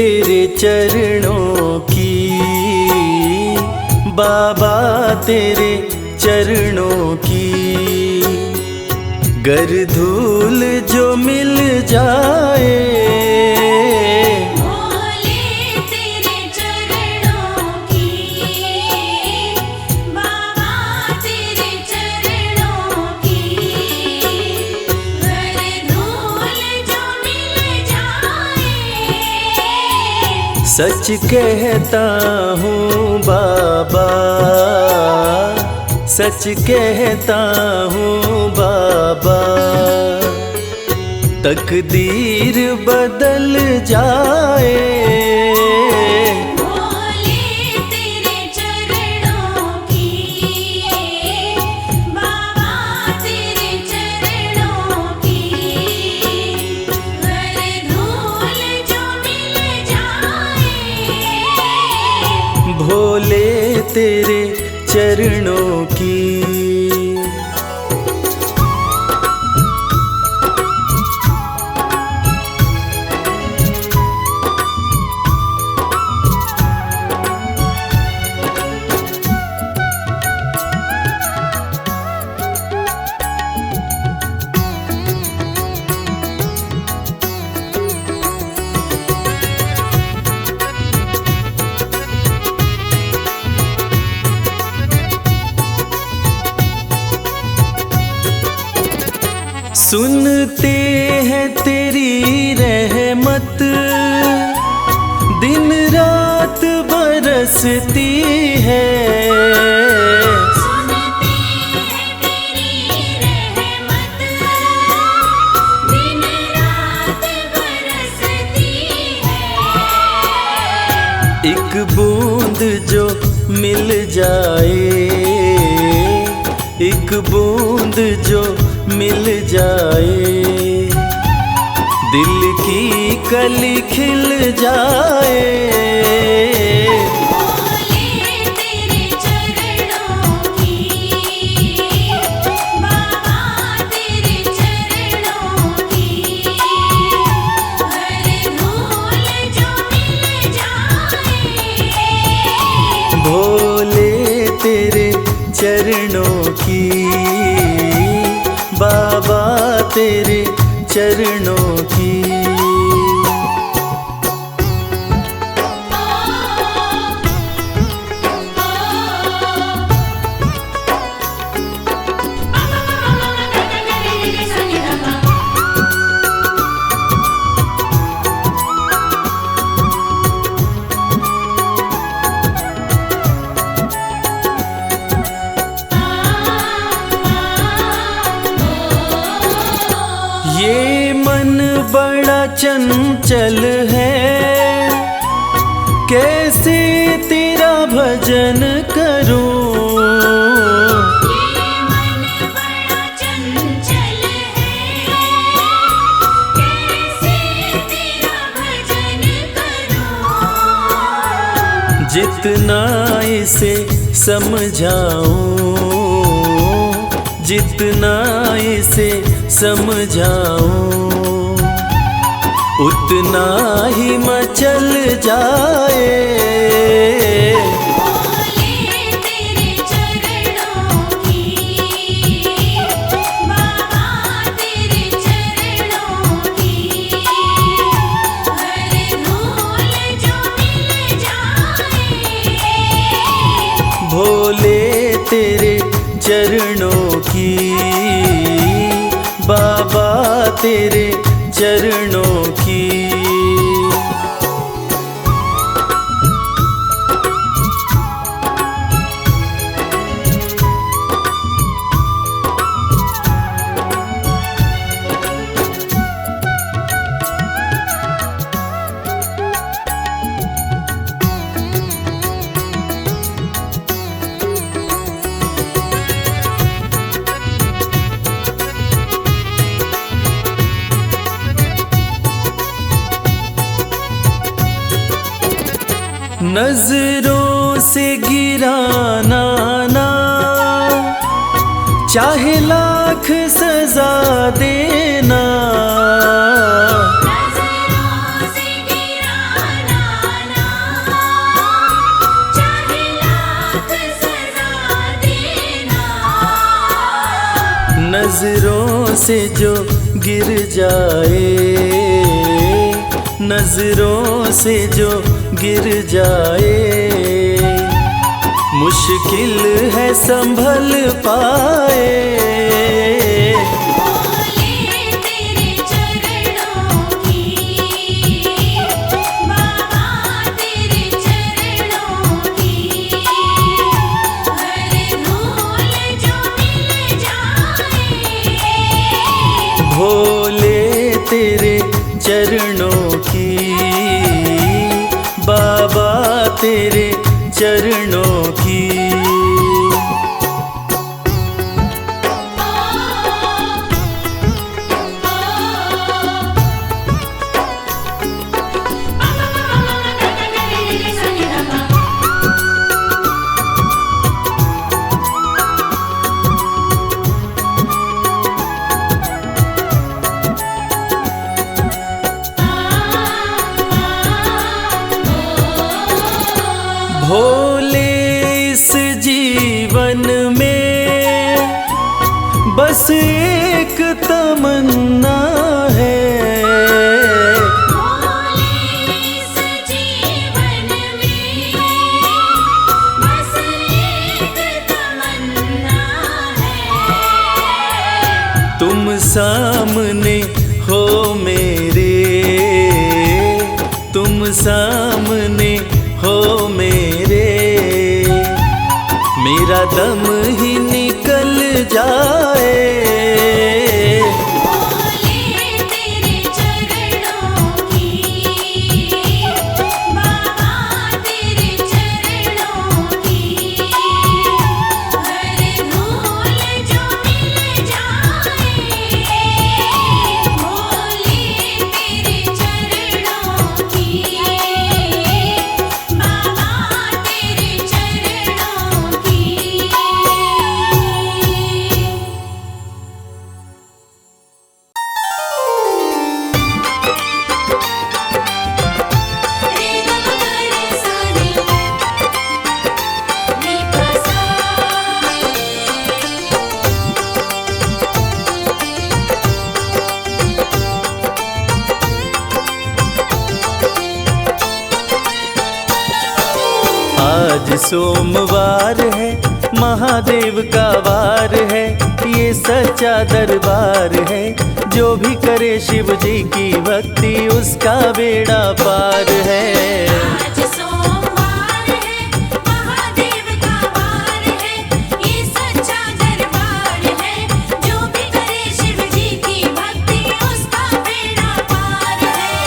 तेरे चरणों की, बाबा तेरे चरणों की। गर धूल जो मिल जाए, भोले तेरे चरणों की, बाबा तेरे चरणों की। गर धूल जो मिल जाए, सच कहता हूँ बाबा, सच कहता हूँ बाबा। तकदीर बदल जाए, भोले तेरे चरणों की, बाबा तेरे चरणों की। गर धूल जो मिल जाए, भोले तेरे चरणों की। सुनते हैं तेरी रहमत, दिन रात बरसती है। सुनते हैं तेरी रहमत, दिन रात बरसती है। एक बूंद जो मिल जाए, एक बूंद जो मिल जाए, दिल की कली खिल जाए। भोले तेरे चरणों की, बाबा तेरे चरणों की। गर धूल जो मिल जाए, भोले तेरे चरणों की, बाबा तेरे चरणों की। ये मन बड़ा चंचल है, कैसे तेरा भजन करूं। ये मन बड़ा चंचल है, कैसे तेरा भजन करूं। जितना इसे समझाऊं, जितना इसे समझाऊं, उतना ही मचल जाए। भोले तेरे चरणों की, बाबा तेरे चरणों की। गर धूल जो मिल जाए, भोले तेरे चरणों की, बाबा तेरे चरणों की। नजरों से गिराना ना, चाहे लाख सजा देना। नजरों से गिराना नजरों से जो गिर जाए, नजरों से जो गिर जाए, मुश्किल है संभल पाए। भोले तेरे चरणों की, बाबा तेरे चरणों की। भोले इस जीवन में बस एक तमन्ना है, भोले इस जीवन में बस एक तमन्ना है। तुम सामने हो मेरे, तुम सामने हो मेरे, मेरा दम ही निकल जाए। भोले तेरे चरणों की, बाबा तेरे चरणों की, हर धूल जो मिल जाए। भोले तेरे चरणों की, बाबा तेरे चरणों की। रे ग ग रे सा रे, रे प सा। आज सोमवार है, महादेव का वार है, ये सच्चा दरबार है। जो भी करे शिव जी की भक्ति, उसका बेड़ा पार है। आज सोमवार है, महादेव का वार है, ये सच्चा दरबार है। जो भी करे शिव जी की भक्ति, उसका बेड़ा पार है।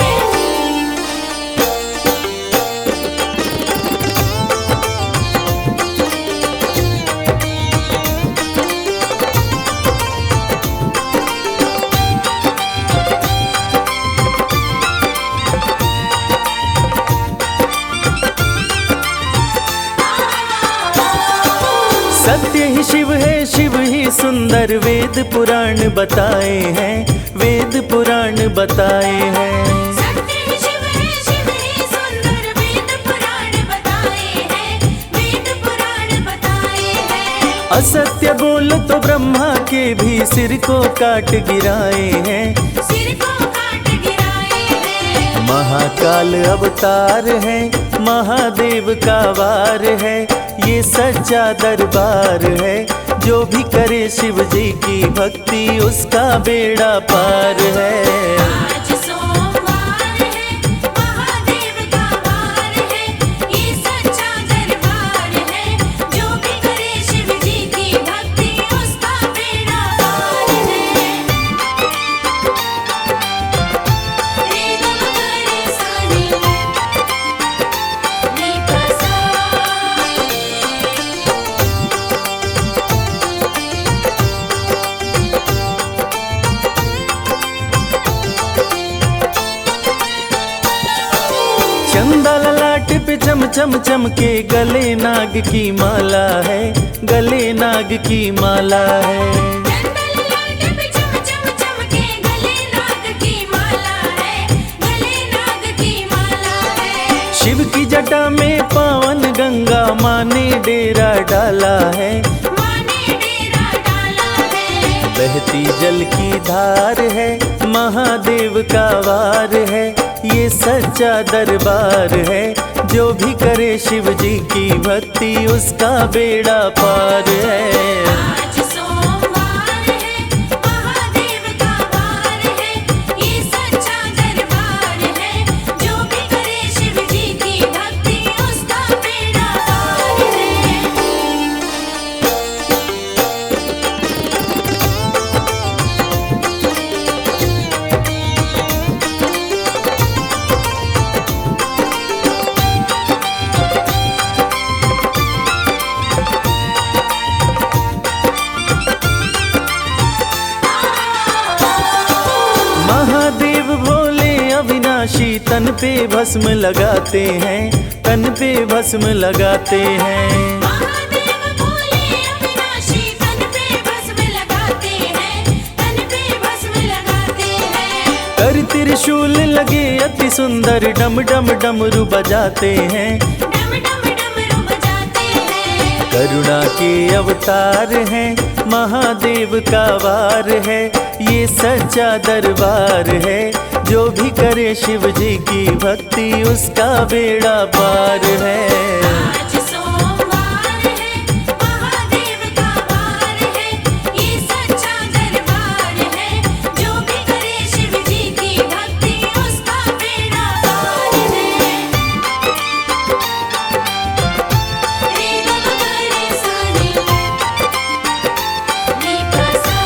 सत्य ही शिव है, शिव ही सुंदर, वेद पुराण बताए हैं, वेद पुराण बताए हैं। सत्य ही शिव है, शिव ही सुंदर, वेद पुराण बताए हैं, वेद पुराण बताए हैं। असत्य बोलो तो ब्रह्मा के भी सिर को काट गिराए हैं, सिर को काट गिराए हैं। महाकाल अवतार है, महादेव का वार है, ये सच्चा दरबार है। जो भी करे शिव जी की भक्ति, उसका बेड़ा पार है। आज सोमवार है, महादेव का वार है, ये सच्चा दरबार है। जो भी करे शिव जी की भक्ति, उसका बेड़ा पार है। रे ग ग रे सा रे, रे प सा। चंदा ललाट पे चम चम चमके, गले नाग की माला है, गले नाग की माला है। चंदन लाट पे चम चम चमके, गले नाग की माला है, गले नाग की माला है। शिव की जटा में पावन गंगा, माँ ने डेरा डाला है, माँ ने डेरा डाला है। बहती जल की धार है, महादेव का वार है, ये सच्चा दरबार है। जो भी करे शिव जी की भक्ति उसका बेड़ा पार है। आज सोमवार है, महादेव का वार है, ये सच्चा दरबार है। जो भी करे शिव जी की भक्ति उसका बेड़ा पार है। महादेव भोले अविनाशी तन पे भस्म लगाते हैं, तन पे भस्म लगाते हैं। महादेव भोले अविनाशी तन पे भस्म लगाते हैं, तन पे भस्म लगाते हैं। कर त्रिशूल लगे अति सुंदर, डम डम डमरू बजाते हैं। डम डम डमरू बजाते हैं। करुणा के अवतार हैं, महादेव का वार है, ये सच्चा दरबार है। जो भी करे शिव जी की भक्ति उसका बेड़ा पार है। आज सोमवार है, महादेव का वार है, ये सच्चा दरबार है। जो भी करे शिव जी की भक्ति उसका बेड़ा पार है। रे ग ग रे सा रे, नी प सा।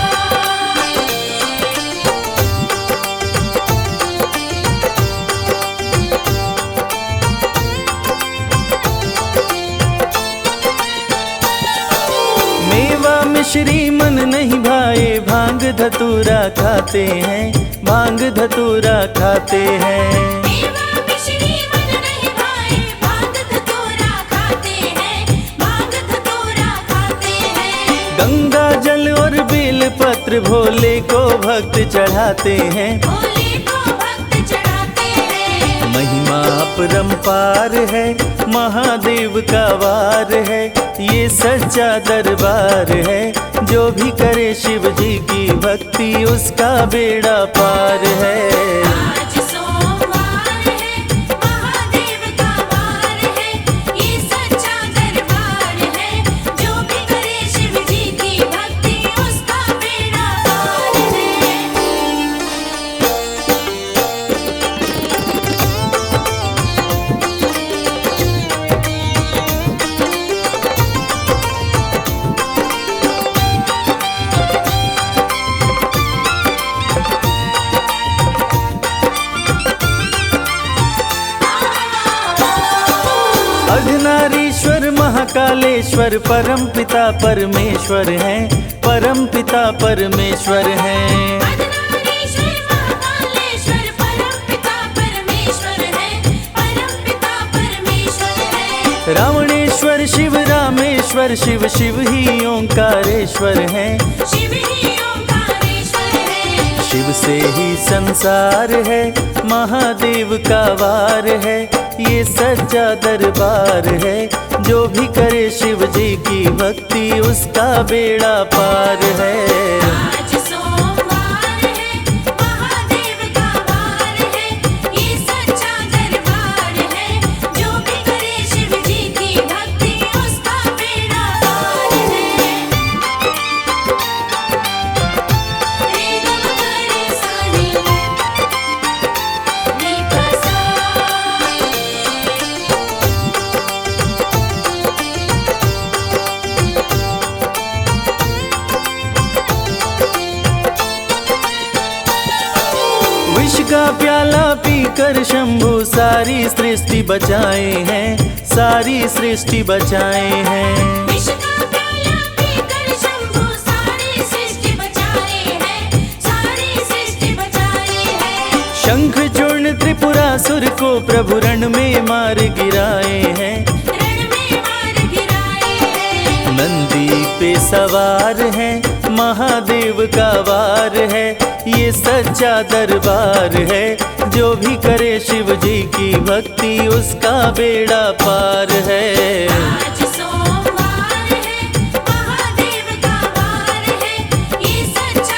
मेवा मिश्री मन नहीं भाए, भांग धतूरा खाते हैं, भांग धतूरा खाते हैं। मेवा मिश्री मन नहीं भाए, भांग धतूरा खाते हैं, भांग धतूरा खाते हैं। गंगा जल और बेल पत्र भोले को भक्त चढ़ाते हैं। भोले को भक्त चढ़ाते हैं। महिमा अपरंपार है, महादेव का वार है, ये सच्चा दरबार है। जो भी करे शिव जी की भक्ति उसका बेड़ा पार है। आज सोमवार है, महादेव का वार है, ये सच्चा दरबार है। जो भी करे शिव जी की भक्ति उसका बेड़ा पार है। अर्धनारीश्वर महाकालेश्वर परम पिता परमेश्वर हैं, परम पिता परमेश्वर हैं। अर्धनारीश्वर महाकालेश्वर परम पिता परमेश्वर है, परम पिता परमेश्वर है। रावणेश्वर शिव रामेश्वर शिव, शिव ही ओंकारेश्वर हैं। शिव ही ओंकारेश्वर है। शिव से ही संसार है, महादेव का वार है, ये सच्चा दरबार है। जो भी करे शिव जी की भक्ति उसका बेड़ा पार है। आज सोमवार है, महादेव का वार है, ये सच्चा दरबार है। जो भी करे शिव जी की भक्ति उसका बेड़ा पार है। रे ग ग रे सा रे, नी प सा। विष का प्याला पीकर शंभु सारी सृष्टि बचाए हैं, सारी सृष्टि बचाए हैं। विष का प्याला पीकर शंभु सारी सृष्टि बचाए हैं, सारी सृष्टि बचाए हैं। शंख चूर्ण त्रिपुरासुर को प्रभु रण में मार गिराए हैं। रण में मार गिराए हैं। नंदी पे सवार है, महादेव का वार है, ये सच्चा दरबार है। जो भी करे शिव जी की भक्ति उसका बेड़ा पार है। आज सोमवार है, महादेव का वार है, ये सच्चा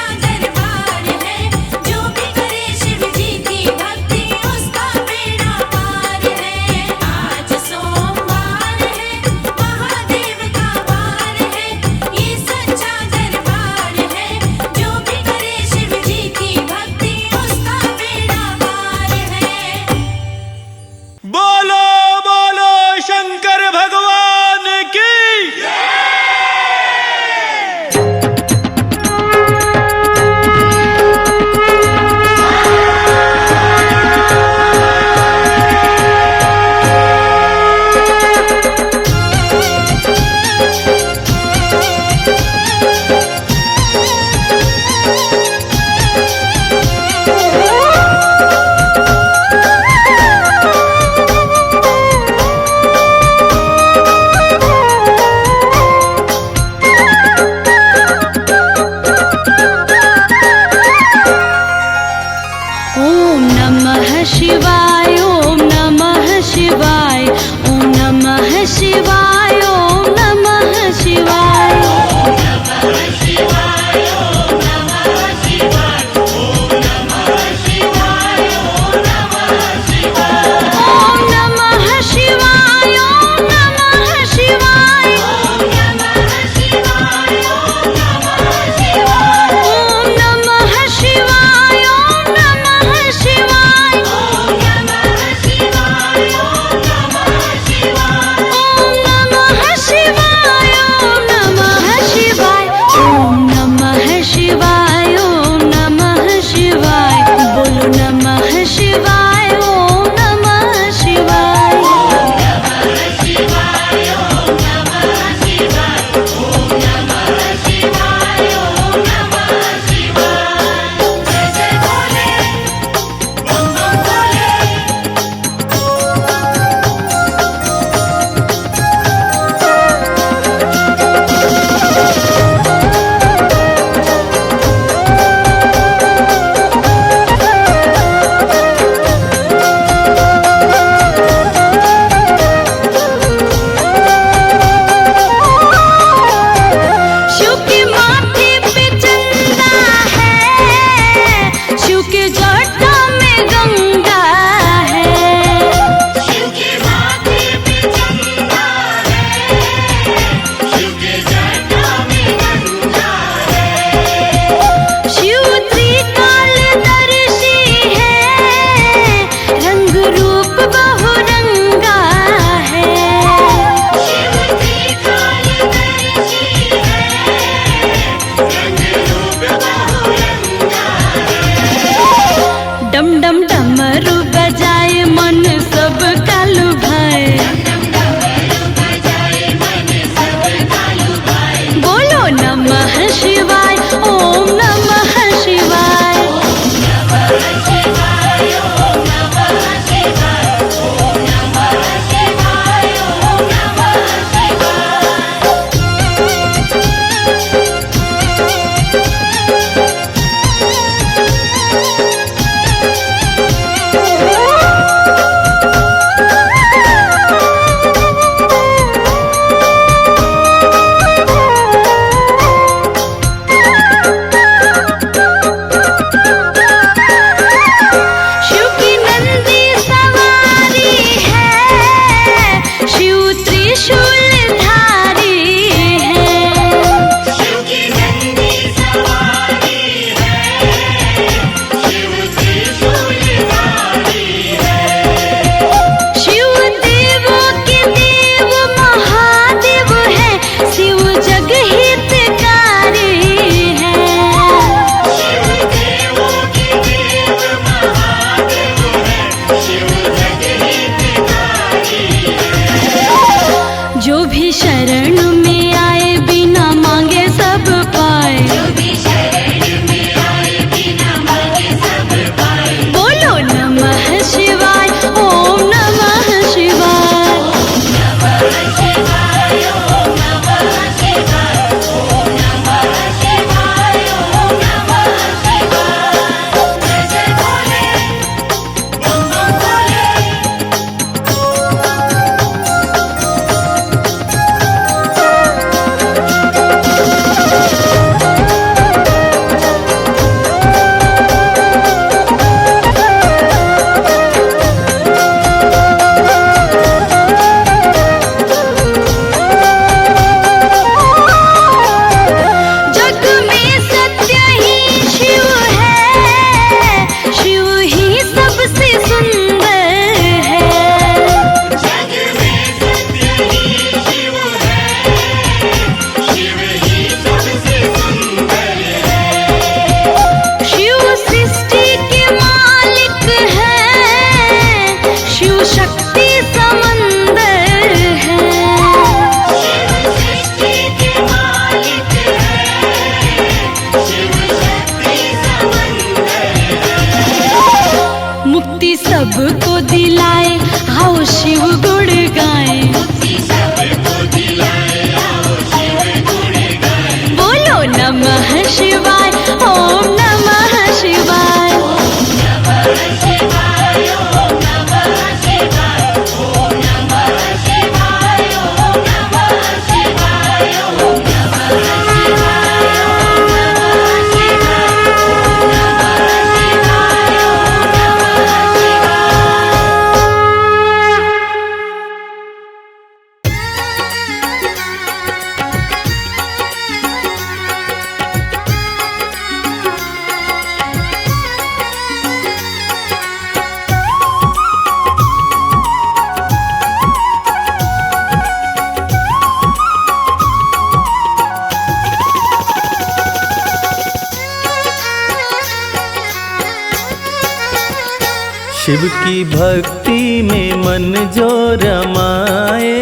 शिव की भक्ति में मन जो रमाए,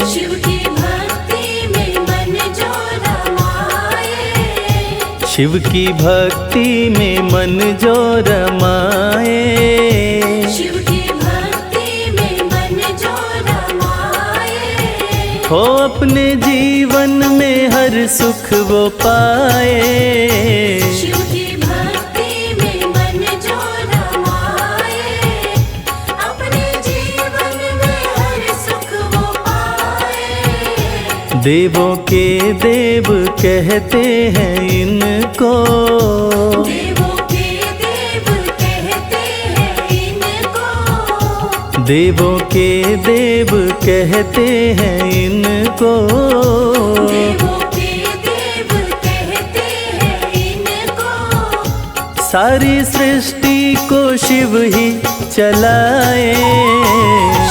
शिव की भक्ति में मन जो रमाए, शिव की भक्ति में मन जो रमाए, शिव की भक्ति में मन जो रमाए, हो अपने जीवन में हर सुख वो पाए। शिव की भक्ति में मन जो रमाए, अपने जीवन में हर सुख वो पाए। देवों के देव कहते हैं इनको, देवों के देव कहते हैं इनको, देवों के देव कहते हैं इनको, देवों के देव कहते हैं इनको, सारी सृष्टि को शिव ही चलाए।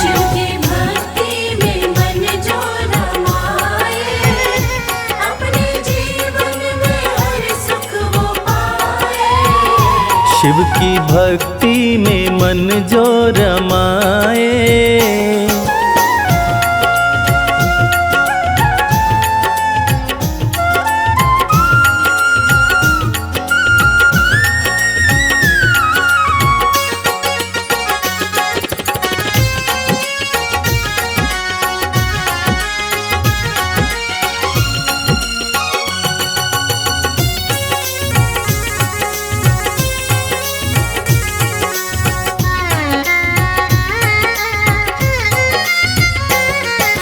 शिव की भक्ति में मन जो रमाए, अपने जीवन में हर सुख वो पाए। शिव की भक्ति में मन जो रमाए।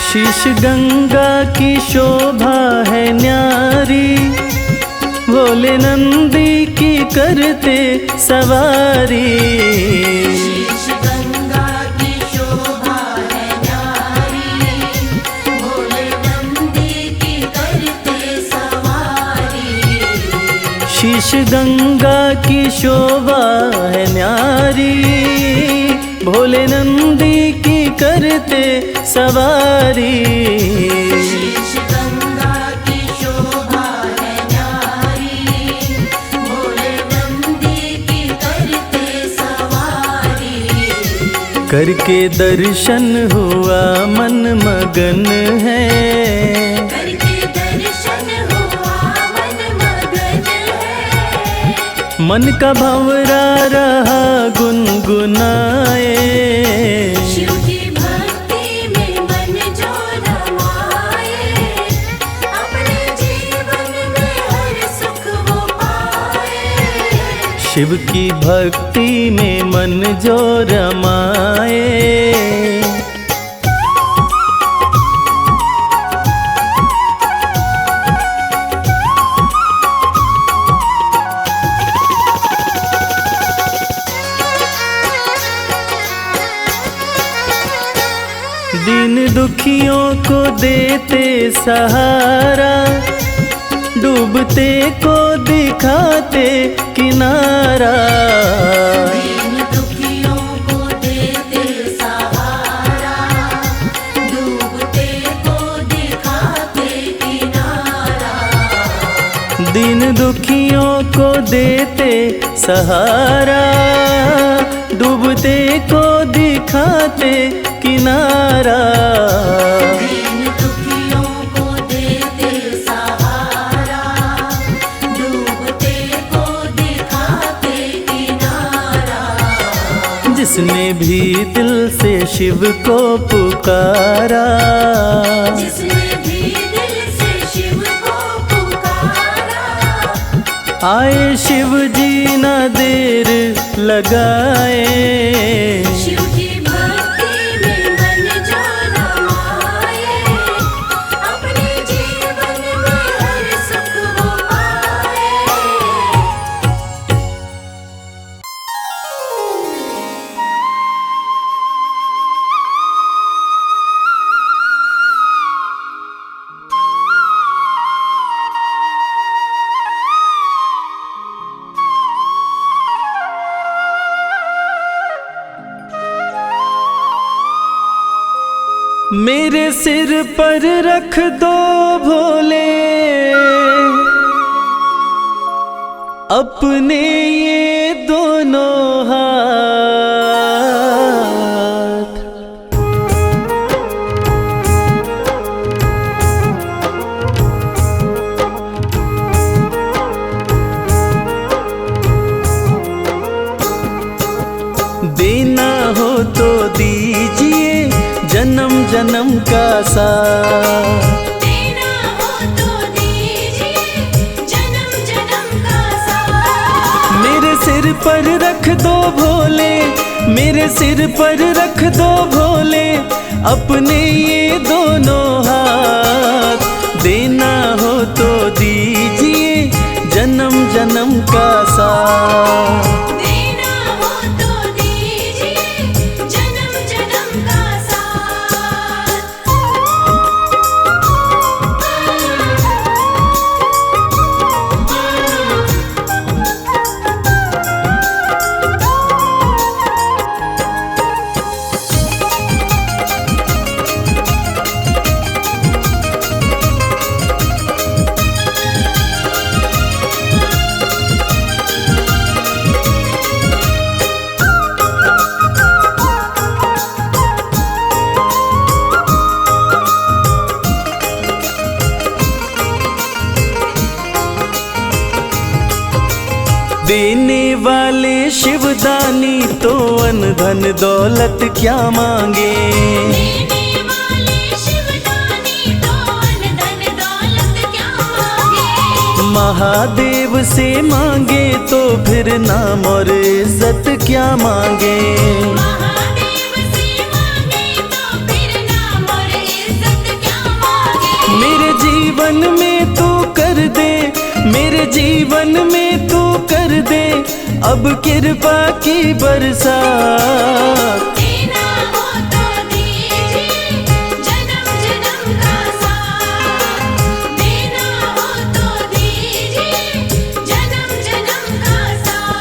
शीश गंगा की शोभा है न्यारी, भोले नंदी की करते सवारी। शीश गंगा की शोभा है न्यारी, भोले नंदी की करते सवारी। शीश गंगा की शोभा है न्यारी, भोले नंदी की करते सवारी। शीश गंगा की शोभा है न्यारी, भोले नंदी की करते सवारी। करके दर्शन हुआ मन मगन है, करके दर्शन हुआ मन मगन है। मन का भंवरा रहा गुनगुनाए। शिव की भक्ति में मन जो रमाए, अपने जीवन में हर सुख वो पाए। शिव की भक्ति में मन जो रमाए। दीन दुखियों को देते सहारा, डूबते को दिखाते किनारा। दीन दुखियों को देते सहारा, डूबते को दिखाते किनारा। दीन दुखियों को देते सहारा, डूबते को दिखाते किनारा। दीन दुखियों को देते सहारा, डूबते को दिखाते किनारा। जिसने भी दिल से शिव को पुकारा, जिसने भी दिल से शिव को पुकारा, आए शिव जी ना देर लगाए। शिव की भक्ति में मन जो रमाए, अपने जीवन में हर सुख वो पाए। मेरे सिर पर रख दो भोले अपने ये दोनों हाथ, दीजिए जन्म जन्म का साथ। देना हो तो दीजिए जन्म जन्म का साथ। मेरे सिर पर रख दो भोले, मेरे सिर पर रख दो भोले अपने ये दोनों हाथ। देना हो तो दीजिए जन्म जन्म का साथ। देना हो तो दीजिए जन्म जन्म का देने वाले शिवदानी तो अन धन दौलत क्या मांगे। देने वाले शिवदानी तो अन्न धन दौलत क्या मांगे। महादेव से मांगे तो फिर नाम और इज्जत क्या मांगे। महादेव से मांगे तो फिर नाम और इज्जत क्या मांगे। मेरे जीवन में तू कर दे, मेरे जीवन में तू कर दे अब कृपा की बरसात। देना हो तो दीजिए जन्म जन्म का साथ। देना हो तो दीजिए जन्म जन्म का साथ।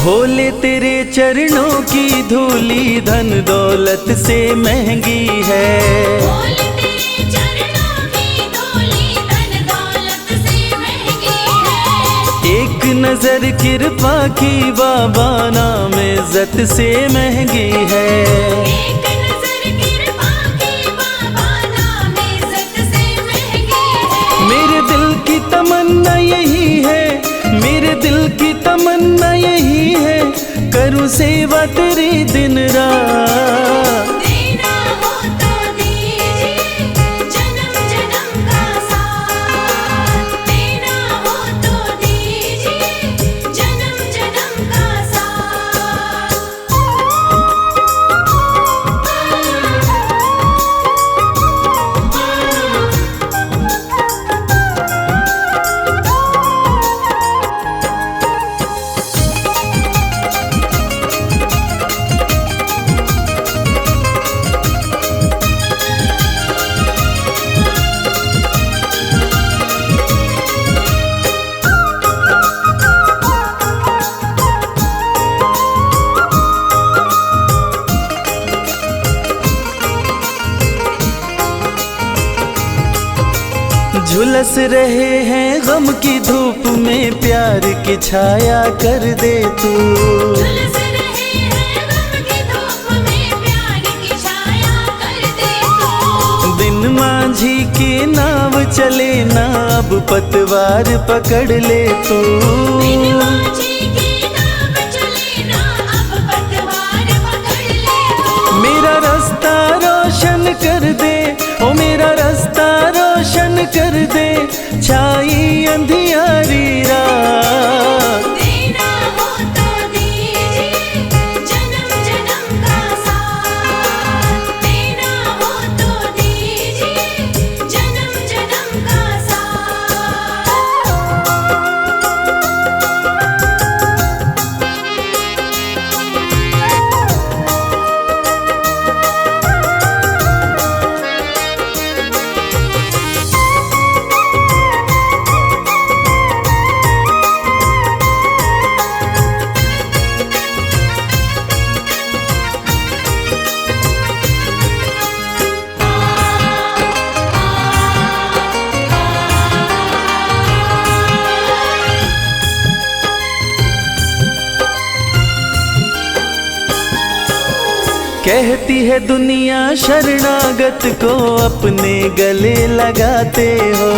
भोले तेरे चरणों की धूली धन दौलत से महंगी है। भोले तेरे चरणों की धूली धन दौलत से महंगी है। एक नजर कृपा की बाबा नाम इज्जत से महंगी है। एक नजर कृपा की बाबा नाम इज्जत से महंगी है। मेरे दिल की तमन्ना यही है, मेरे दिल की तमन्ना यही है करूं सेवा तेरी दिन रात। देना हो तो दीजिए जन्म जन्म का साथ। देना हो तो दीजिए जन्म जन्म का साथ। झुलस रहे हैं गम की धूप में प्यार की छाया कर दे तू। झुलस रहे हैं गम की धूप में प्यार की छाया कर दे तू। दिन मांझी की नाव चले ना अब पतवार पकड़ ले तू। बिन माझी की नाव चले ना अब पतवार पकड़ ले तू। मेरा रास्ता रोशन कर दे, ओ मेरा रास्ता रोशन कर दे छाई अंधियारी रात। देना हो तो दीजिए जन्म जन्म का साथ। देना हो तो दीजिए जन्म जन्म का साथ। कहती है दुनिया शरणागत को अपने गले लगाते हो।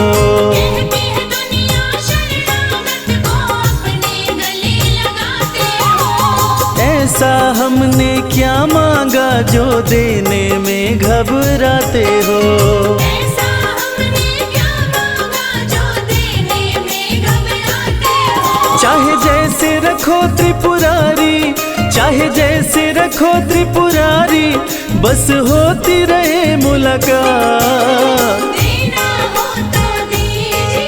कहती है दुनिया शरणागत को अपने गले लगाते हो। ऐसा हमने क्या मांगा जो देने में घबराते हो। ऐसा हमने क्या मांगा जो देने में घबराते हो। चाहे जैसे रखो त्रिपुरारी, चाहे जैसे रखो त्रिपुरारी, बस होती रहे मुलाकात। देना हो तो दीजिए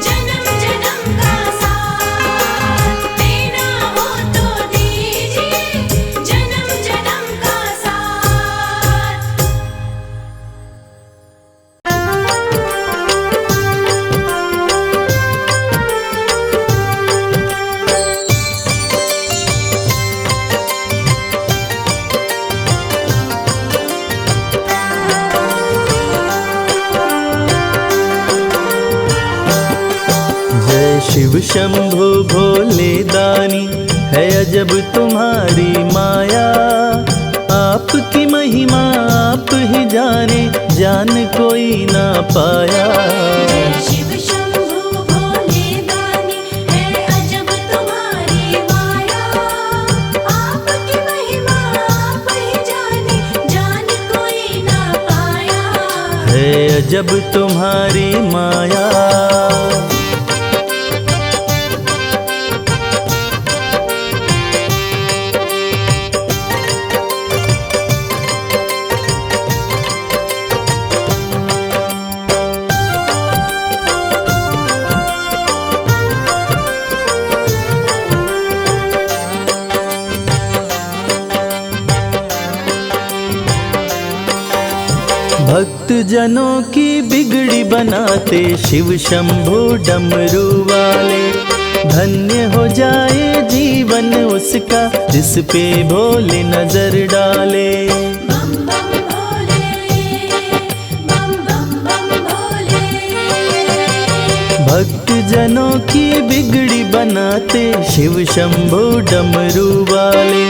जन्म जन्म का साथ। देना हो तो दीजिए जन्म जन्म का साथ। जय शिव शंभु भोले दानी, है अजब तुम्हारी माया। आपकी महिमा आप ही जाने, जान कोई ना पाया। शिव शंभु भोले दानी, है अजब तुम्हारी माया। आपकी महिमा आप ही जाने, जान कोई ना पाया। है अजब तुम्हारी माया। भक्त जनों की बिगड़ी बनाते शिव शंभु डमरू वाले। धन्य हो जाए जीवन उसका जिस पे भोले नजर डाले। बम बम भोले, बम बम बम भोले। भक्त जनों की बिगड़ी बनाते शिव शंभु डमरू वाले।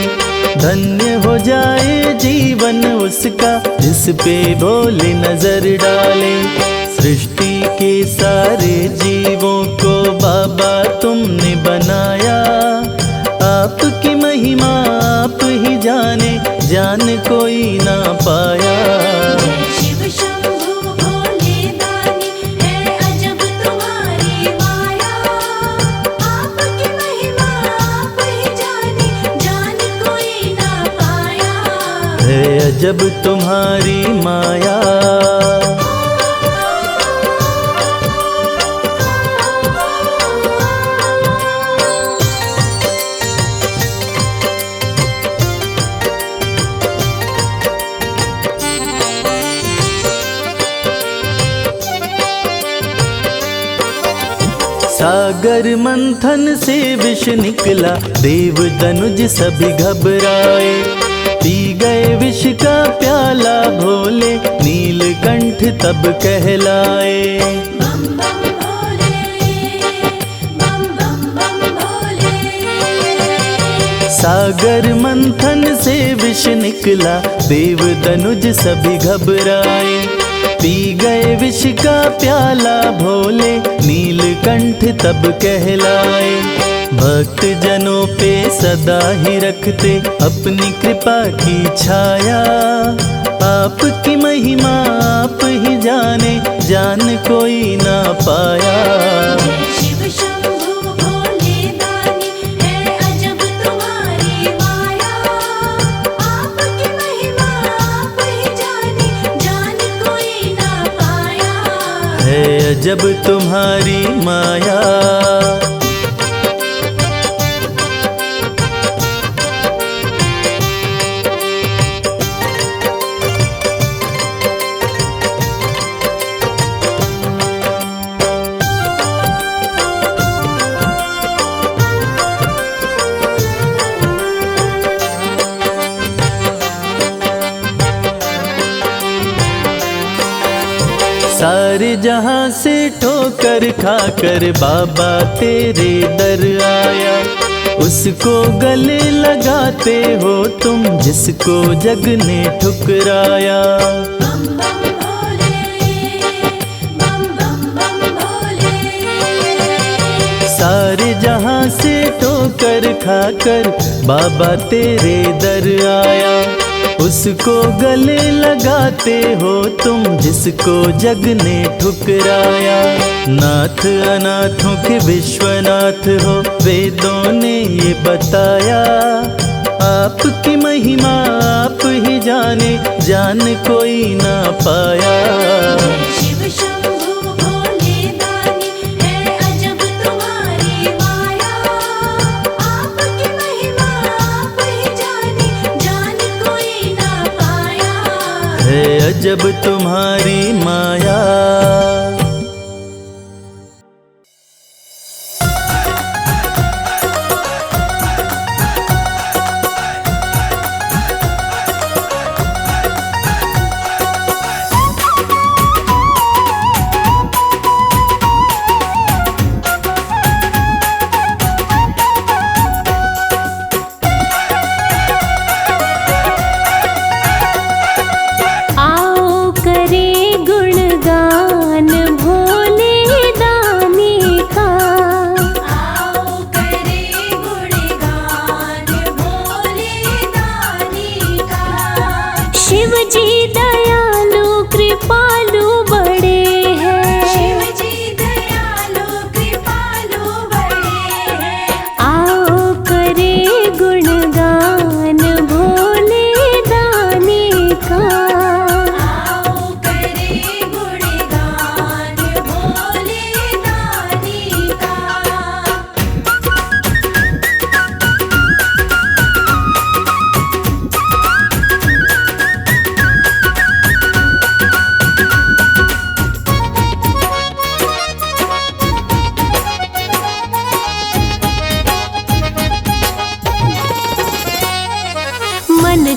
धन्य हो जाए जीवन उसका जिस पे भोले नजर डाले। सृष्टि के सारे जीवों को बाबा तुमने बनाया। आपकी महिमा आप ही जाने, जान कोई ना पाया। शिव शंभु भोले दानी, है अजब तुम्हारी माया। आपकी महिमा आप ही जाने, जान कोई ना पाया। है अजब तुम्हारी माया। सागर मंथन से विष निकला, देव दनुज सभी घबराए। पी गए विष का प्याला भोले, नीलकंठ तब कहलाए। बम बम भोले, बम बम बम भोले। सागर मंथन से विष निकला, देव दनुज सभी घबराए। पी गए विष का प्याला भोले, नीलकंठ तब कहलाए। भक्त जनों पे सदा ही रखते अपनी कृपा की छाया। आपकी महिमा आप ही जाने, जान कोई ना पाया। शिव शंभु भोले दानी, है अजब तुम्हारी माया। आपकी महिमा आप ही जाने, जान कोई ना पाया। है अजब तुम्हारी माया। सारे जहां से ठोकर खाकर बाबा तेरे दर आया। उसको गले लगाते हो तुम जिसको जग ने ठुकराया। बम बम भोले, बम बम बम भोले। सारे जहां से ठोकर खाकर बाबा तेरे दर आया। उसको गले लगाते हो तुम जिसको जग ने ठुकराया। नाथ अनाथों के विश्वनाथ हो, वेदों ने ये बताया। आपकी महिमा आप ही जाने, जान कोई ना पाया। शिव शंभु भोले दानी, है अजब तुम्हारी माया। आपकी महिमा आप ही जाने, जान कोई ना पाया। है अजब तुम्हारी माया।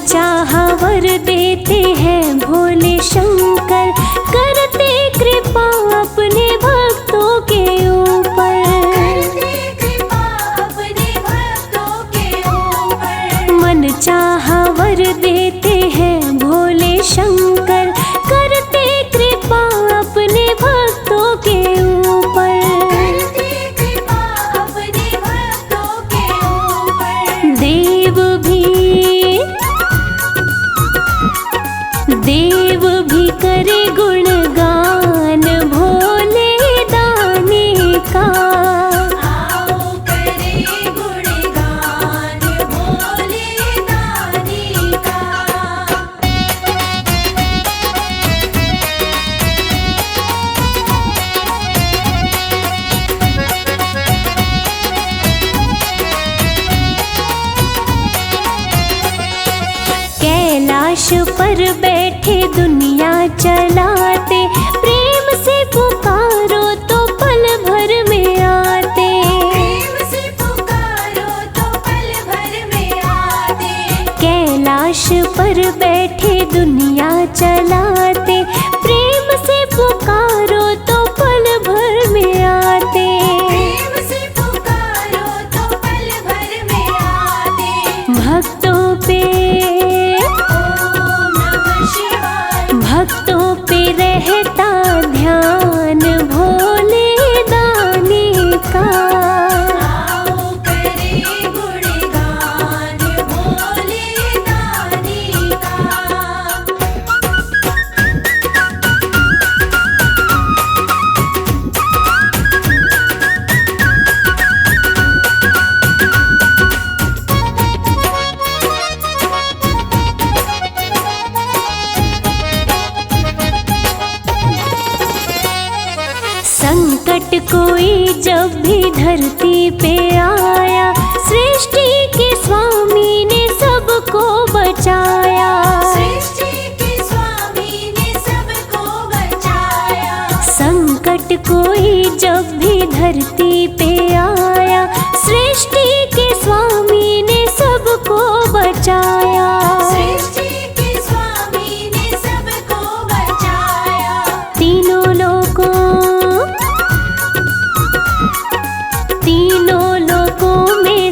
चाहा वर देते हैं भोले शंकर, करते कृपा अपने भक्तों के ऊपर। करते कृपा अपने भक्तों के ऊपर। मन चाहा वर देते हैं भोले शंकर, करते कृपा अपने भक्तों के ऊपर। करते कृपा अपने भक्तों के ऊपर। देव भी करे गुणगान भोले दानी का। आओ करे गुणगान भोले दानी का। कैलाश पर बैठे दुनिया चलाते, प्रेम से पुकारो तो पल भर में आते। प्रेम से पुकारो तो पल भर में आते। कैलाश पर बैठे दुनिया चलाते, प्रेम से पुकारो तो पल भर में आते। प्रेम से पुकारो तो पल भर में आते। भक्तों पे ओम नमः शिवाय। भक्तों पे रहता ध्यान भोले दानी का। आओ करे गुणगान भोले दानी का। संकट कोई जब भी धरती पे आया, सृष्टि के स्वामी ने सबको बचाया। सृष्टि के स्वामी ने सबको बचाया। संकट कोई जब भी धरती पे आया, सृष्टि के स्वामी ने सबको बचाया। सृष्टि के स्वामी ने सबको बचाया। तीनों लोकों में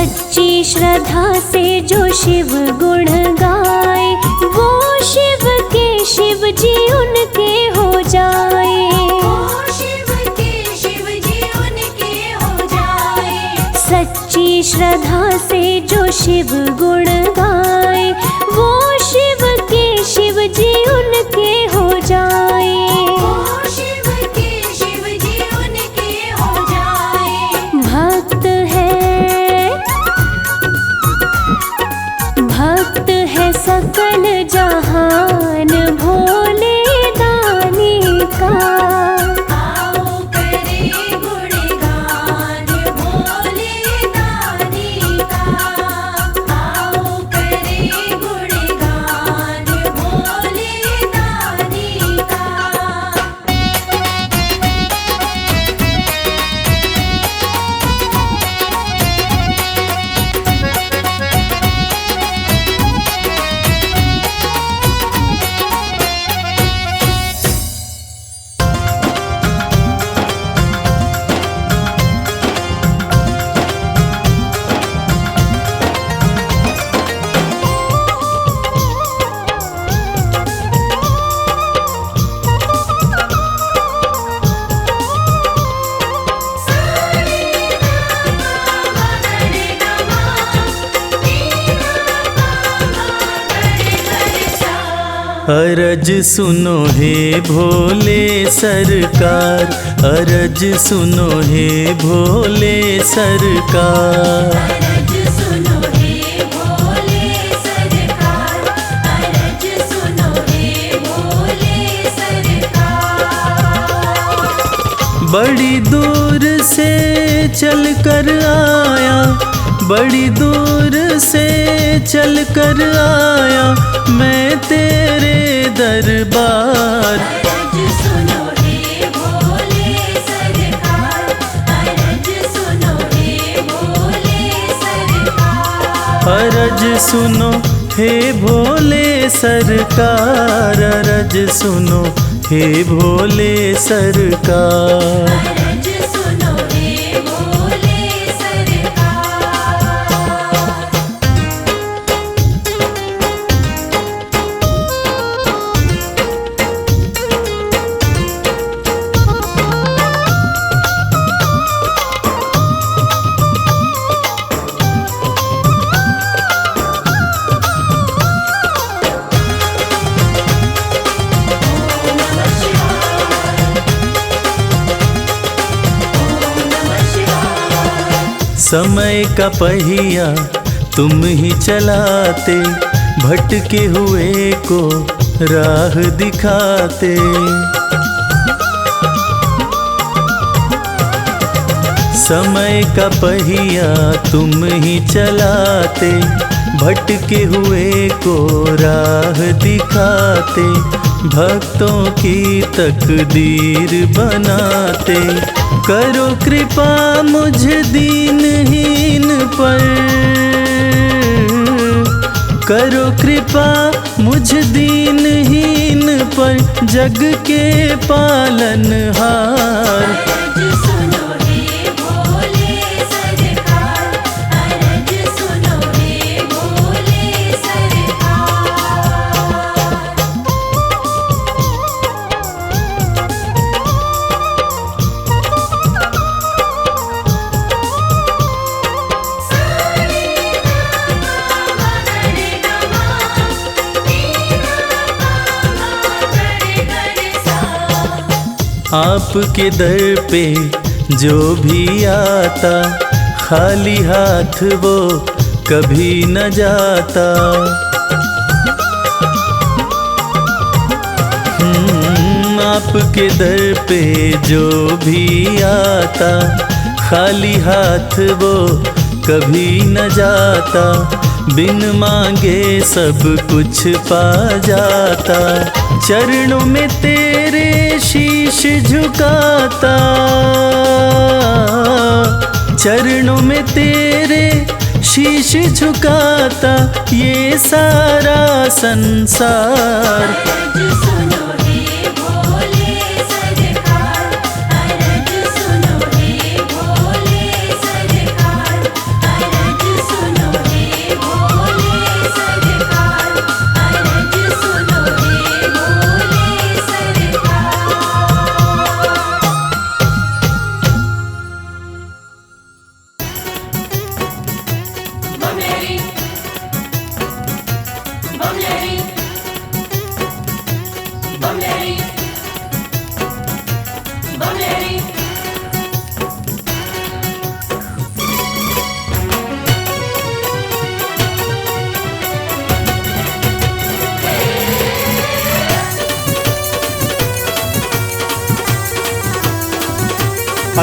सच्ची श्रद्धा से जो शिव गुण गाए, वो शिव के शिव जी उनके हो जाए। सच्ची श्रद्धा से जो शिव गुण गाए, वो शिव के शिव जी उनके हो जाए। भक्त है सकल जहान भोले दानी का। आओ करे गुणगान भोले दानी का। आओ करे गुणगान भोले दानी का। अरज सुनो हे भोले सरकार, अरज सुनो हे भोले सरकार। अरज सुनो हे भोले सरकार। अरज सुनो हे भोले सरकार। बड़ी दूर से चल कर आया, बड़ी दूर से चल कर आया मैं तेरे दरबार। अरज सुनो हे भोले सरकार। अरज सुनो हे भोले सरकार। अरज सुनो हे भोले सरकार, अरज सुनो हे भोले सरकार। अरज सुनो हे भोले सरकार। समय का पहिया तुम ही चलाते, भटके हुए को राह दिखाते। समय का पहिया तुम ही चलाते, भटके हुए को राह दिखाते। भक्तों की तकदीर बनाते, करो कृपा मुझ दीनहीन पर, करो कृपा मुझ दीनहीन पर, जग के पालनहार। अरज सुनो हे भोले सरकार। अरज सुनो हे भोले सरकार। आपके दर पे जो भी आता, खाली हाथ वो कभी न जाता। आपके दर पे जो भी आता, खाली हाथ वो कभी न जाता। बिन मांगे सब कुछ पा जाता, चरणों में तेरे शीश झुकाता। चरणों में तेरे शीश झुकाता ये सारा संसार। अरज सुनो हे भोले सरकार। अरज सुनो हे भोले सरकार। अरज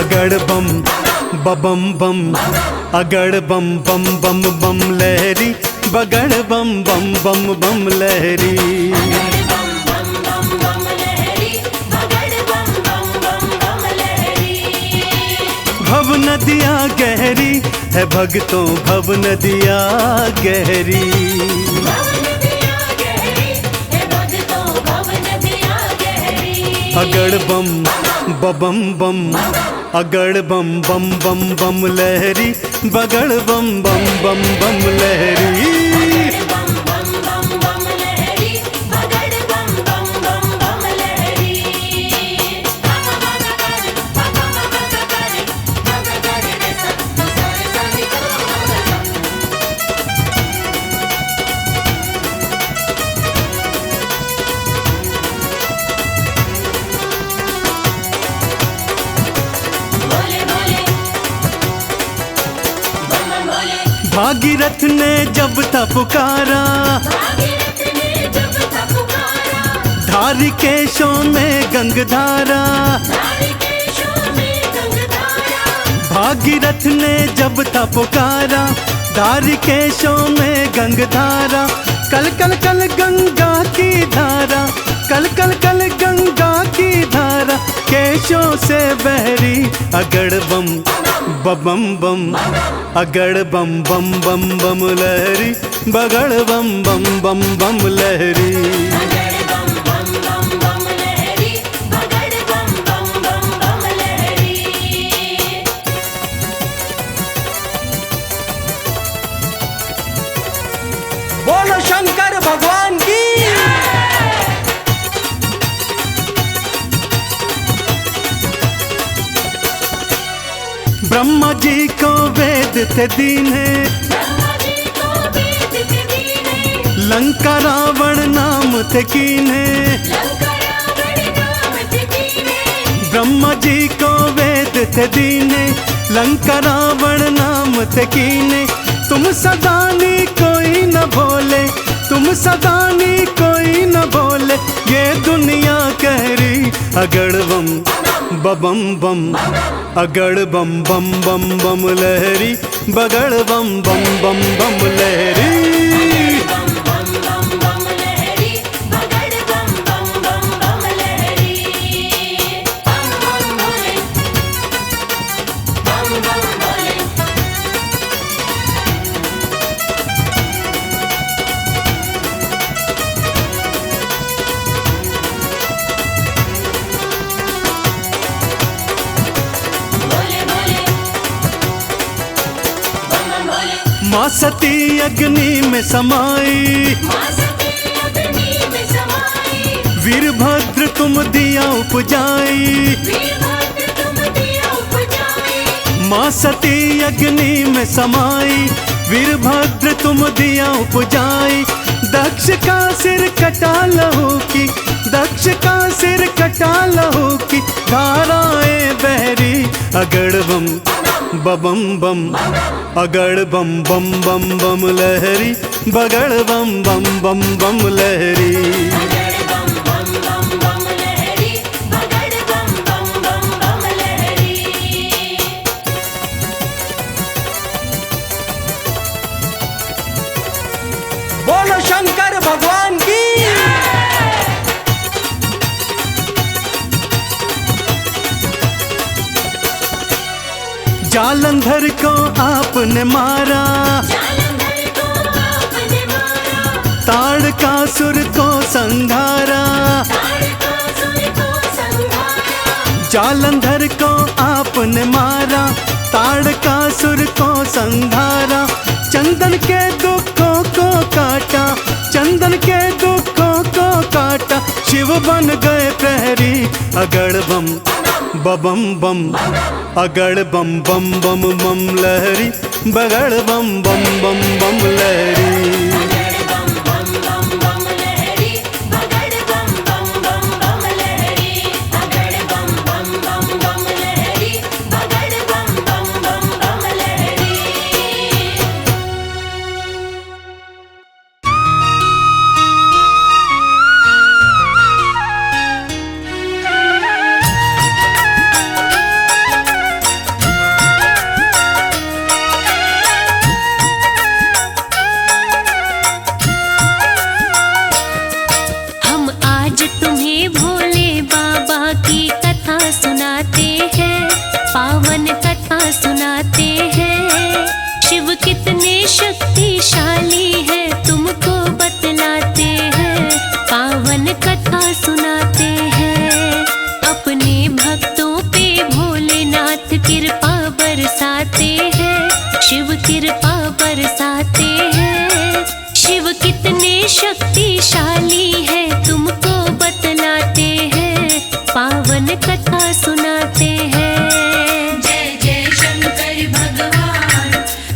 अगड़ बम बम बम अगड़ बम बम बम बम लहरी बगड़ बम बम बम बम लहरी। भव नदिया गहरी है भक्तों भव नदिया गहरी। अगड़ बम बम बम अगड़ बम बम बम बम लहरी बगड़ बम बम बम बम लहरी। भागीरथ ने जब था पुकारा धारी केशों में गंगधारा। भागीरथ ने जब था पुकारा धारी केशों में गंगधारा। कल कल कल गंगा की धारा कल कल कल गंगा की धारा केशों से बहरी। अगड़ बम बम बम अगड़ बम बम बम बम लहरी बगड़ बम बम बम बम लहरी। बोलो शंकर भगवान की। ब्रह्मा जी को वेद थे दीने लंका रावण नाम थे कीने। ब्रह्मा जी को वेद थे दीने लंका रावण नाम थे कीने। तुम सदानी कोई न बोले तुम सदानी कोई न बोले ये दुनिया कह रही। अगड़ बम बम बम अगड़ बम बम बम बम लहरी बगड़ बम बम बम बम लहरी। माँ सती अग्नि में समाई वीरभद्र तुम दिया उपजाई। माँ सती अग्नि में समाई वीरभद्र तुम दिया उपजाई। दक्ष का सिर कटा लहू की दक्ष का सिर कटा लहू की धाराएं बहरी। अगड़ बम बम बम अगड़ बम बम बम बम लहरी बगड़ बम बम बम बम लहरी। बोलो शंकर भगवान की। जालंधर को आपने मारा ताड़कासुर को संघारा। जालंधर को आपने मारा ताड़कासुर को संघारा। चंदन के दुखों को काटा चंदन के दुखों को काटा शिव बन गए प्रहरी। अगड़ बम बम बम अगड़ बम बम बम बम लहरी बगड़ बम बम बम बम लहरी। पावन कथा सुनाते हैं। शिव कितने शक्तिशाली है तुमको बतलाते हैं। पावन कथा सुनाते हैं। अपने भक्तों पे भोलेनाथ कृपा बरसाते हैं। शिव कृपा बरसाते हैं। शिव कितने शक्तिशाली है तुमको बतलाते हैं। पावन कथा सुनाते हैं। जय जय शंकर भगवान,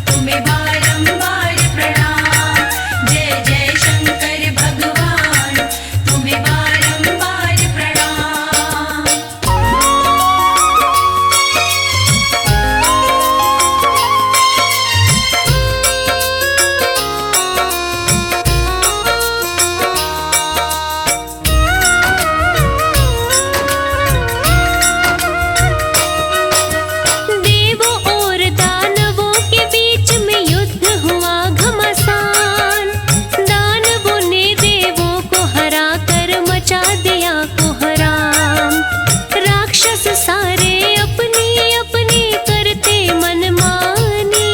तुम्हें बारंबार प्रणाम। जय जय शंकर भगवान, तुम्हें बारंबार प्रणाम। देवों और दानवों के बीच में युद्ध हुआ घमासान। दानवों ने देवों को हरा कर मचा दिया कोहराम। राक्षस सारे अपनी अपनी करते मनमानी।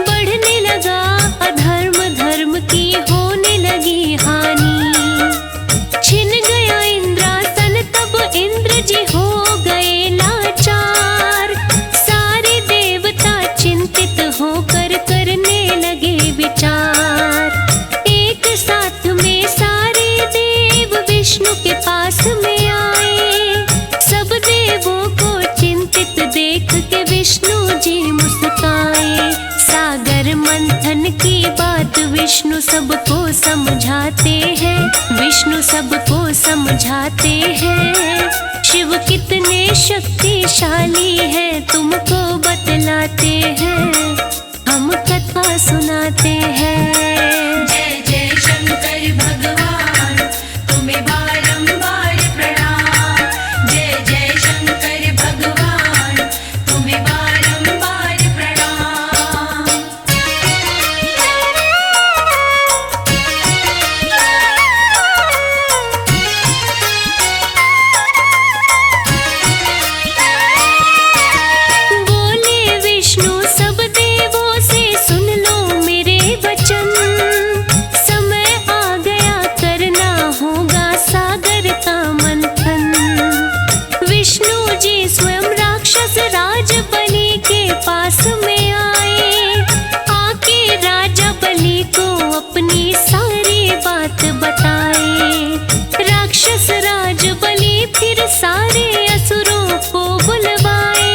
बढ़ने लगा अधर्म, धर्म की होने लगी हानि। छिन गया इंद्रासन, तब इंद्र जी हो गए लाचार। सारे देवता चिंतित होकर करने लगे विचार। एक साथ में सारे देव विष्णु के पास में आए। सब देवों को चिंतित देख के विष्णु जी मुस्काए। सागर मंथन की बात विष्णु सबको समझाते हैं। विष्णु सबको समझाते हैं। शिव कितने शक्तिशाली है तुमको बतलाते हैं। हम कथा सुनाते हैं। जय जय शंकर भगवान, तुम्हें बारंबार प्रणाम। जय जय शंकर भगवान, तुम्हें बारंबार प्रणाम। बोले विष्णु सब देवों से सुन लो मेरे वचन। समय आ गया करना होगा सागर का मंथन। विष्णु जी स्वयं राक्षस राज बलि के पास में आए। आके राजा बलि को अपनी सारी बात बताए। राक्षस राज बलि फिर सारे असुरों को बुलवाए।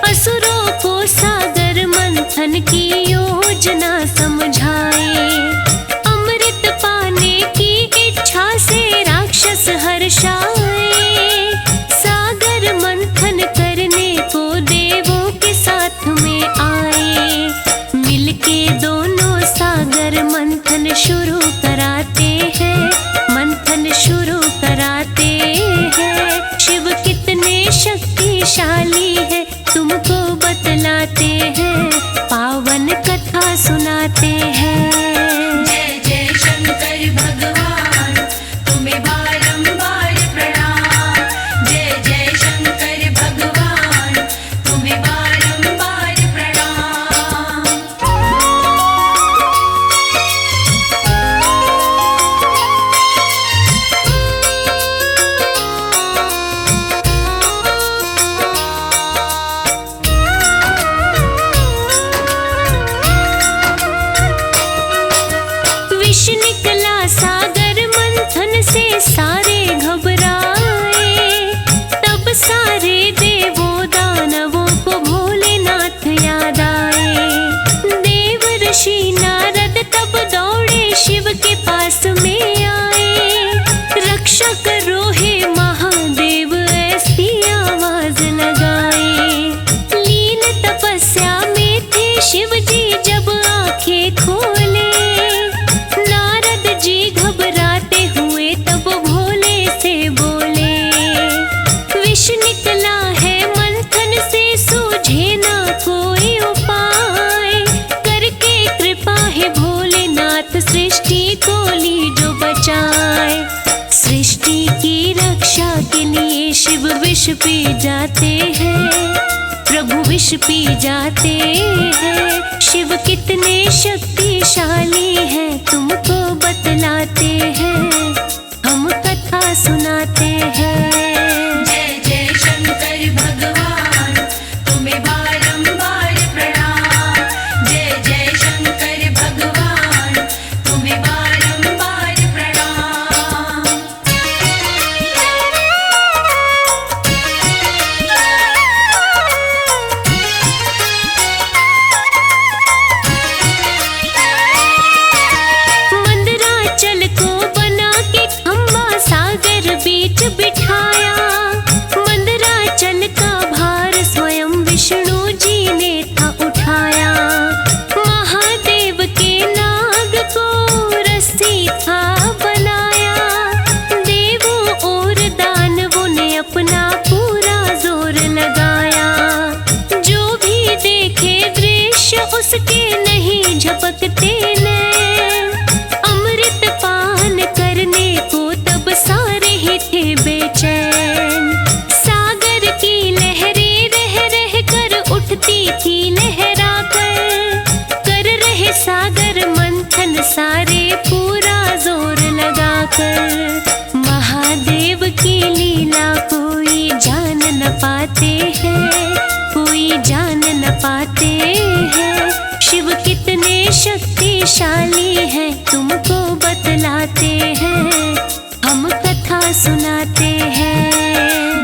असुरों को सागर मंथन की योजना समझाए। अमृत पाने की इच्छा से राक्षस हर्षाए। सागर मंथन करने को देवों के साथ में आए। मिलके दोनों सागर मंथन शुरू कराते हैं। मंथन शुरू कराते हैं। शिव कितने शक्तिशाली है तुमको बतलाते हैं। पावन कथा सुनाते हैं। जय जय शंकर भगवान, तुम्हें बारंबार प्रणाम। जय जय शंकर भगवान, तुम्हें बारंबार प्रणाम। विष निकला सागर मंथन से सारे घबराए। तब सारे देवों दानवों को भोलेनाथ याद आए। देव ऋषि नारद तब दौड़े शिव के पास में आए। रक्षा करो हे महादेव ऐसी आवाज लगाए। लीन तपस्या में थे शिव जी जब आंखें खोले। नारद जी घबराते हुए तब भोले विष पी जाते हैं। शिव कितने शक्तिशाली हैं तुमको बतलाते हैं, हम कथा सुनाते हैं। जय जय शंकर भगवान, तुम्हें बारंबार प्रणाम। जय जय शंकर भगवान, तुम्हें बारंबार प्रणाम। मंदराचल को बना के खम्बा सागर बीच बिठाया। मंदराचल का भार स्वयं विष्णु जी ने था उठाया। महादेव के नाग को रस्सी था बनाया। देवों और दानवों ने अपना पूरा जोर लगाया। जो भी देखे दृश्य उसके नहीं झपकते नैन। अमृत पान करने को तब सारे ही थे बेचैन। सागर की लहरें रह रह कर उठती थी लहरा कर रहे सागर मंथन सारे पूरा जोर लगाकर। महादेव की लीला कोई जान न पाते हैं, कोई जान न पाते हैं। शिव कितने शक्तिशाली हैं तुमको बतलाते हैं, हम कथा सुनाते हैं।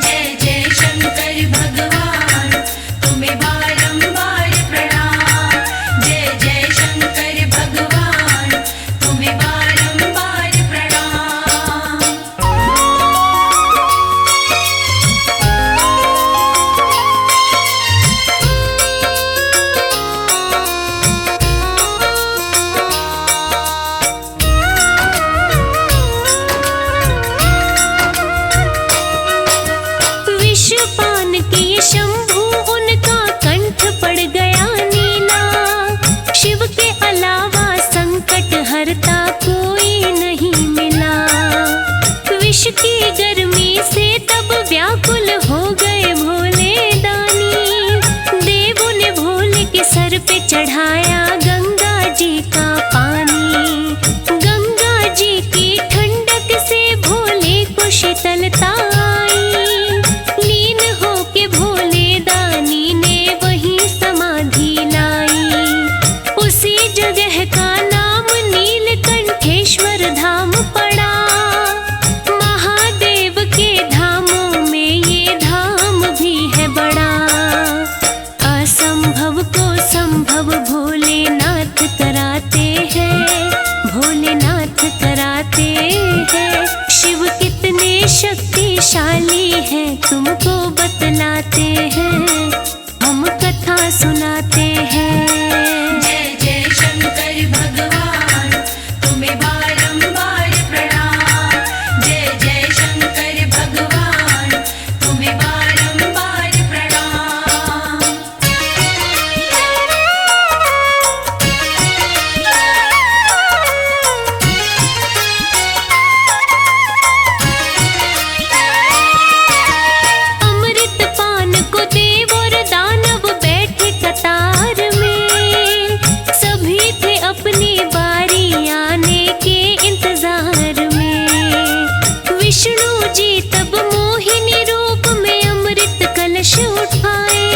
जय जय शंकर भगवान, तुम्हें बारंबार प्रणाम। जय जय शंकर भगवान, तुम्हें बारंबार प्रणाम। विषपान किए शंभु उनका कंठ पड़ गया नीला। शिव के अलावा संकट हरता कोई नहीं मिला। विष की गर्मी से तब व्याकुल हो गए भोले दानी। देवों ने भोले के सर पे चढ़ाया गंगा जी का पानी। गंगा जी की ठंडक से भोले को शीतलता आई। लीन होके भोले दानी ने वही समाधि लाई। उसी जगह का नाम नीलकंठेश्वर धाम पड़ा। महादेव के धामों में ये धाम भी है बड़ा। असंभव को संभव भोलेनाथ कराते हैं, भोलेनाथ कराते हैं। शिव कितने शक्तिशाली हैं तुमको बतलाते हैं, हम कथा सुनाते हैं। जय जय शंकर भगवान, तुम्हें बारंबार प्रणाम। जय जय शंकर भगवान, तुम्हें बारंबार प्रणाम। अमृत पान को देव और दानव बैठे कतार में। सभी थे अपनी बारी आने के इंतजार में। विष्णु जी तब मोहिनी रूप में अमृत कलश उठाए।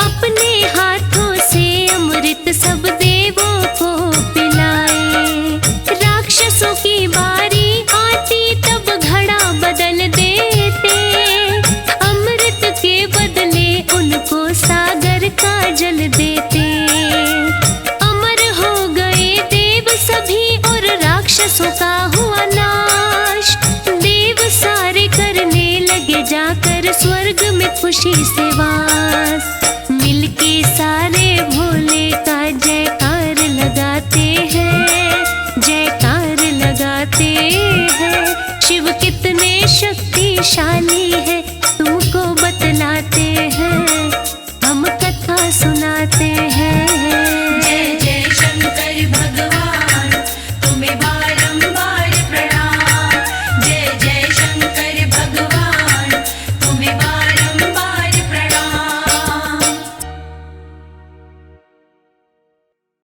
अपने हाथों से अमृत सब देवों को पिलाए। राक्षसों की बारी आती तब घड़ा बदल देते। अमृत के बदले उनको सागर का जल देते। अमर हो गए देव सभी और राक्षसों का हुआ नाश। देव सारे करने लगे जाकर स्वर्ग में खुशी से